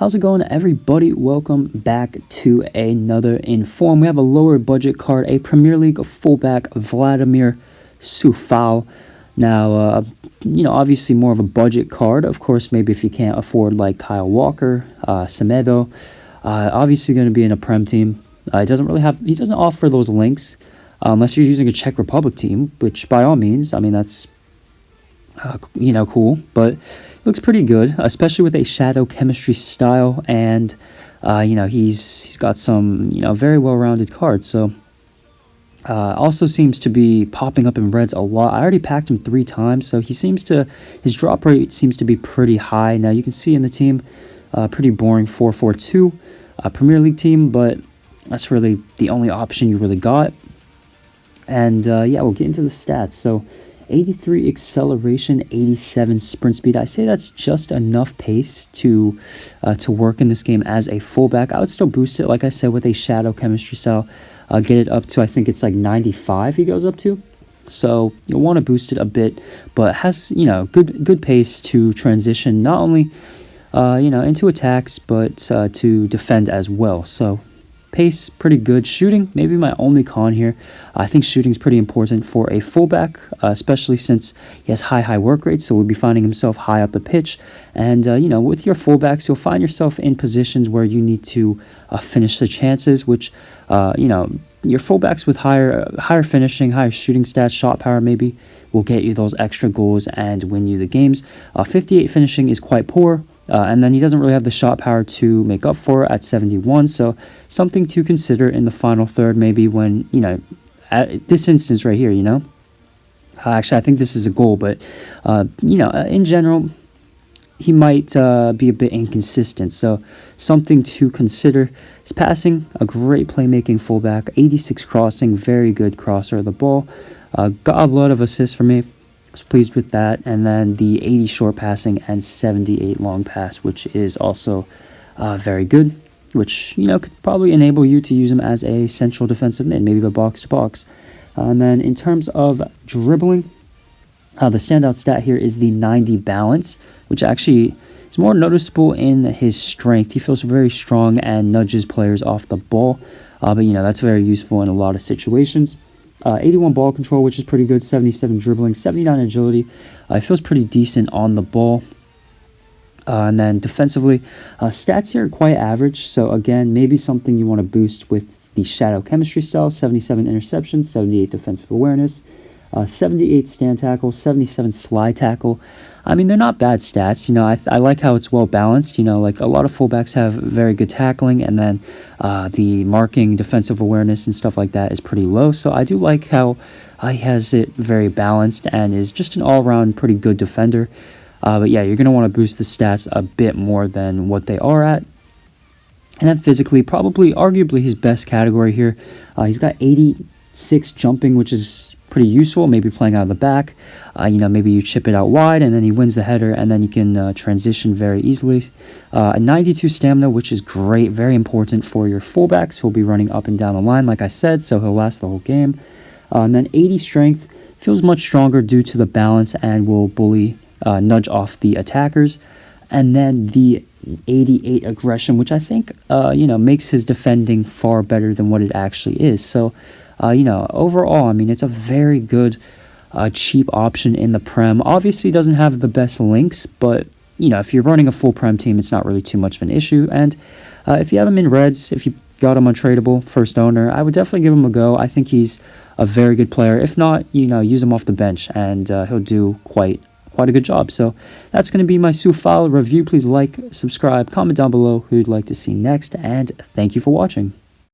How's it going, everybody? Welcome back to another Inform. We have a lower budget card, a Premier League fullback, Vladimír Coufal. Now, obviously more of a budget card. Of course, maybe if you can't afford like Kyle Walker, Semedo, obviously going to be in a Prem team. He doesn't offer those links unless you're using a Czech Republic team, which by all means, I mean, that's cool, but looks pretty good, especially with a shadow chemistry style, and he's got some very well-rounded cards. So also seems to be popping up in reds a lot. I already packed him 3 times, so his drop rate seems to be pretty high. Now you can see in the team, pretty boring 4-4-2 Premier League team, but that's really the only option you really got. And we'll get into the stats. So 83 acceleration, 87 sprint speed. I say that's just enough pace to work in this game as a fullback. I would still boost it, like I said, with a shadow chemistry style. Get it up to, I think it's like 95 he goes up to. So you'll want to boost it a bit, but has good pace to transition not only into attacks but to defend as well. So pace, pretty good. Shooting, maybe my only con here. I think shooting is pretty important for a fullback, especially since he has high work rates, so we'll be finding himself high up the pitch. And, with your fullbacks, you'll find yourself in positions where you need to finish the chances, which, your fullbacks with higher finishing, higher shooting stats, shot power maybe, will get you those extra goals and win you the games. 58 finishing is quite poor. And then he doesn't really have the shot power to make up for it at 71, so something to consider in the final third, maybe when, at this instance right here, Actually, I think this is a goal, but, in general, he might be a bit inconsistent, so something to consider. His passing, a great playmaking fullback, 86 crossing, very good crosser of the ball. Got a lot of assists for me. Was pleased with that. And then the 80 short passing and 78 long pass, which is also very good, which could probably enable you to use him as a central defensive mid, maybe the box to box. And then in terms of dribbling, the standout stat here is the 90 balance, which actually is more noticeable in his strength. He feels very strong and nudges players off the ball, but that's very useful in a lot of situations. 81 ball control, which is pretty good, 77 dribbling, 79 agility. It feels pretty decent on the ball. And then defensively, stats here are quite average. So again, maybe something you want to boost with the shadow chemistry style. 77 interceptions, 78 defensive awareness, 78 stand tackle, 77 slide tackle. I mean, they're not bad stats. I like how it's well balanced. Like a lot of fullbacks have very good tackling, and then the marking, defensive awareness, and stuff like that is pretty low. So I do like how he has it very balanced and is just an all-around pretty good defender. But yeah, you're going to want to boost the stats a bit more than what they are at. And then physically, probably arguably his best category here. He's got 86 jumping, which is pretty useful, maybe playing out of the back. Maybe you chip it out wide and then he wins the header, and then you can transition very easily. A 92 stamina, which is great, very important for your fullbacks. He'll be running up and down the line, like I said, so he'll last the whole game. And then 80 strength, feels much stronger due to the balance and will nudge off the attackers. And then the 88 aggression, which I think, makes his defending far better than what it actually is. So, overall, I mean, it's a very good, cheap option in the Prem. Obviously, doesn't have the best links, but, if you're running a full Prem team, it's not really too much of an issue. And if you have him in reds, if you got him untradeable, first owner, I would definitely give him a go. I think he's a very good player. If not, use him off the bench, and he'll do quite a good job. So that's going to be my Coufal review. Please like, subscribe, comment down below who you'd like to see next, and thank you for watching.